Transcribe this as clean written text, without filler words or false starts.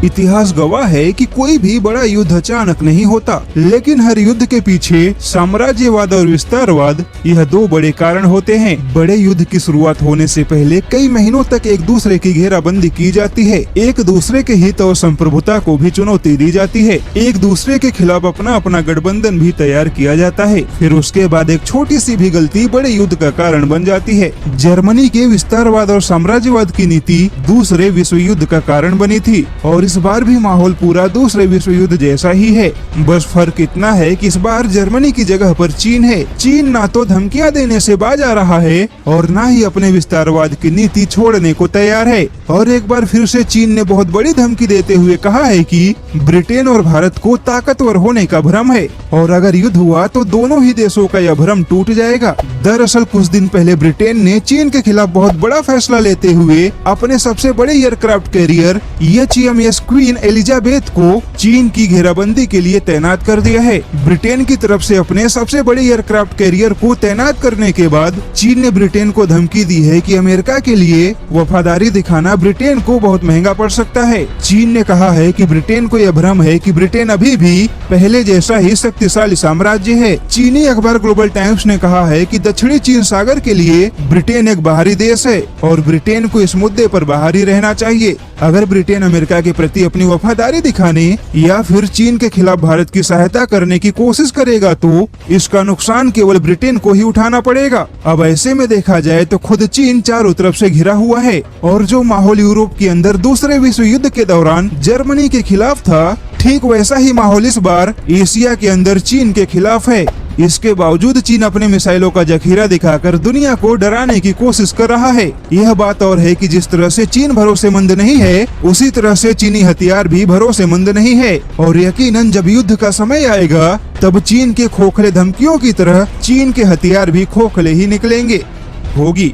इतिहास गवाह है कि कोई भी बड़ा युद्ध अचानक नहीं होता, लेकिन हर युद्ध के पीछे साम्राज्यवाद और विस्तारवाद यह दो बड़े कारण होते हैं। बड़े युद्ध की शुरुआत होने से पहले कई महीनों तक एक दूसरे की घेराबंदी की जाती है, एक दूसरे के हित और संप्रभुता को भी चुनौती दी जाती है, एक दूसरे के खिलाफ अपना अपना गठबंधन भी तैयार किया जाता है। फिर उसके बाद एक छोटी सी भी गलती बड़े युद्ध का कारण बन जाती है। जर्मनी के विस्तारवाद और साम्राज्यवाद की नीति दूसरे विश्व युद्ध का कारण बनी थी और इस बार भी माहौल पूरा दूसरे विश्व युद्ध जैसा ही है। बस फर्क इतना है कि इस बार जर्मनी की जगह पर चीन है। चीन ना तो धमकियां देने से बाज आ रहा है और ना ही अपने विस्तारवाद की नीति छोड़ने को तैयार है। और एक बार फिर से चीन ने बहुत बड़ी धमकी देते हुए कहा है कि ब्रिटेन और भारत को ताकतवर होने का भ्रम है और अगर युद्ध हुआ तो दोनों ही देशों का यह भ्रम टूट जाएगा। दरअसल कुछ दिन पहले ब्रिटेन ने चीन के खिलाफ बहुत बड़ा फैसला लेते हुए अपने सबसे बड़े aircraft carrier HMS queen Elizabeth को चीन की घेराबंदी के लिए तैनात कर दिया है। ब्रिटेन की तरफ से अपने सबसे बड़े एयरक्राफ्ट कैरियर को तैनात करने के बाद चीन ने ब्रिटेन को धमकी दी है कि अमेरिका के लिए वफादारी दिखाना ब्रिटेन को बहुत महंगा पड़ सकता है। चीन ने कहा है कि ब्रिटेन को यह भ्रम है कि ब्रिटेन अभी भी पहले जैसा ही शक्तिशाली साम्राज्य है। चीनी अखबार ग्लोबल टाइम्स ने कहा है कि दक्षिणी चीन सागर के लिए ब्रिटेन एक बाहरी देश है और ब्रिटेन को इस मुद्दे पर बाहरी रहना चाहिए। अगर ब्रिटेन अमेरिका के प्रति अपनी वफादारी दिखाने या फिर चीन के खिलाफ भारत की सहायता करने की कोशिश करेगा तो इसका नुकसान केवल ब्रिटेन को ही उठाना पड़ेगा। अब ऐसे में देखा जाए तो खुद चीन चारों तरफ से घिरा हुआ है और जो माहौल यूरोप के अंदर दूसरे विश्व युद्ध के दौरान जर्मनी के खिलाफ था, ठीक वैसा ही माहौल इस बार एशिया के अंदर चीन के खिलाफ है। इसके बावजूद चीन अपने मिसाइलों का जखीरा दिखाकर दुनिया को डराने की कोशिश कर रहा है। यह बात और है कि जिस तरह से चीन भरोसेमंद नहीं है, उसी तरह से चीनी हथियार भी भरोसेमंद नहीं है और यकीनन जब युद्ध का समय आएगा तब चीन के खोखले धमकियों की तरह चीन के हथियार भी खोखले ही निकलेंगे। होगी